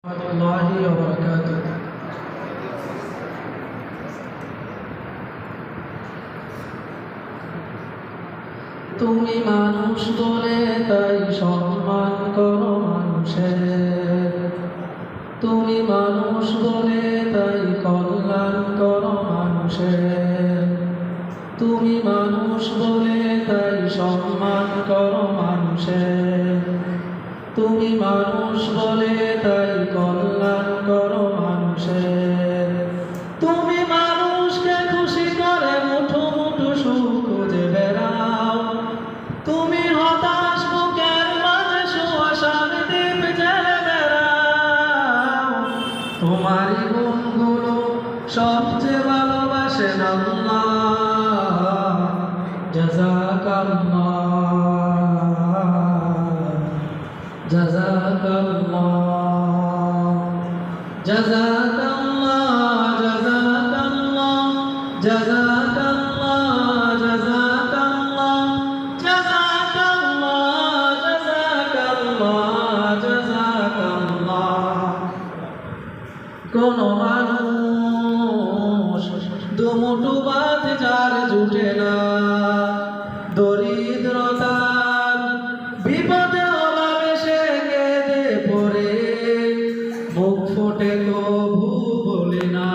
warahmatullahi wabarakatuh. তুমি মানুষ বলে তাই সম্মান করো মানুষের, তুমি মানুষ বলে তাই কল্যাণ করো মানুষের, তুমি মানুষ বলে তাই সম্মান করো মানুষের, তুমি মানুষ বলে তাই কল্যাণ করো মানুষের। তুমি মানুষকে খুশি করে মুঠো মুঠো সুখ খুঁজে বেড়াও, তুমি হতাশ বুকের মাঝে সুআশার দীপ জ্বেলে বেড়াও। তোমারই গুণগুলো সবচেয়ে ভালোবাসেন আল্লাহ, জাযাকাল্লাহ জাযাকাল্লাহ জাযাকাল্লাহ জাযাকাল্লাহ জাযাকাল্লাহ জাযাকাল্লাহ জাযাকাল্লাহ জাযাকাল্লাহ জাযাকাল্লাহ। কোন মানুষ দুমুঠো ভাত যার জুটে না, দরিদ্রতার বিপদে অভাবে সে কেঁদে পড়ে, মুখ ফোটে কভু বলে না।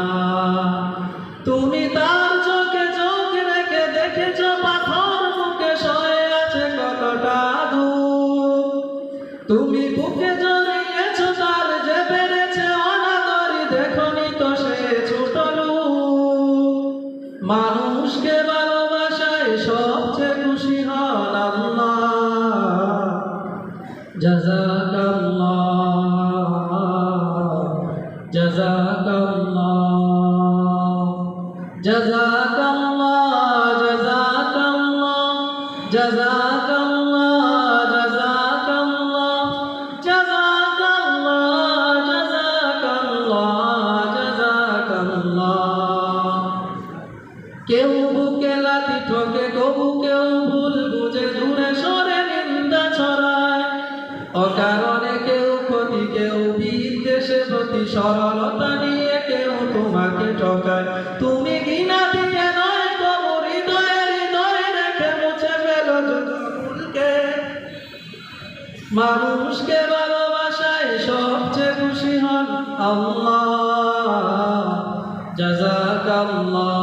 তুমি তার চোখে চোখ রেখে দেখেছ পাথর বুকে সয়ে আছে কতটা দুঃখ, তুমি বুকে জড়িয়েছ তার যে বেড়েছে অনাদরি, দেখনি তো সে ছোট লোক। মানুষকে ভালোবাসায় সবচেয়ে খুশি হন আল্লাহ, জাযাকাল্লাহ জাযাকাল্লাহ জাযাকাল্লাহ জাযাকাল্লাহ জাযাকাল্লাহ জাযাকাল্লাহ জাযাকাল্লাহ জাযাকাল্লাহ জাযাকাল্লাহ। কেউ বুকে লাথি ঠোকে, কবু কেউ ভুল বুঝে দূরে সরে নিন্দা ছড়ায়, অকারণে কেউ ক্ষতি, কেউ বিদ্বেষে প্রতি সরলতা নিয়ে কেউ তোমাকে ঠকায়। তুমি ঘৃণা দিয়ে নয় তবু হৃদয়ে রেখে মুছে ফেলো যত ভুলকে। মানুষকে ভালোবাসায় সবচেয়ে খুশি হন আল্লাহ, জাযাকাল্লাহ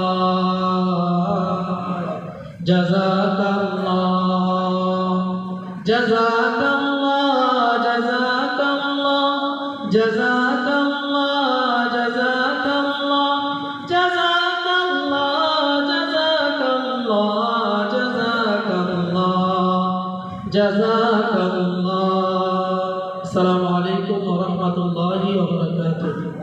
জাযাকাল্লাহ জাযাকাল্লাহ জাযাকাল্লাহ জাযাকাল্লাহ জাযাকাল্লাহ জাযাকাল্লাহ জাযাকাল্লাহ জাযাকাল্লাহ জাযাকাল্লাহ। আসসালামু আলাইকুম ওয়া রাহমাতুল্লাহি ওয়া বারাকাতুহু।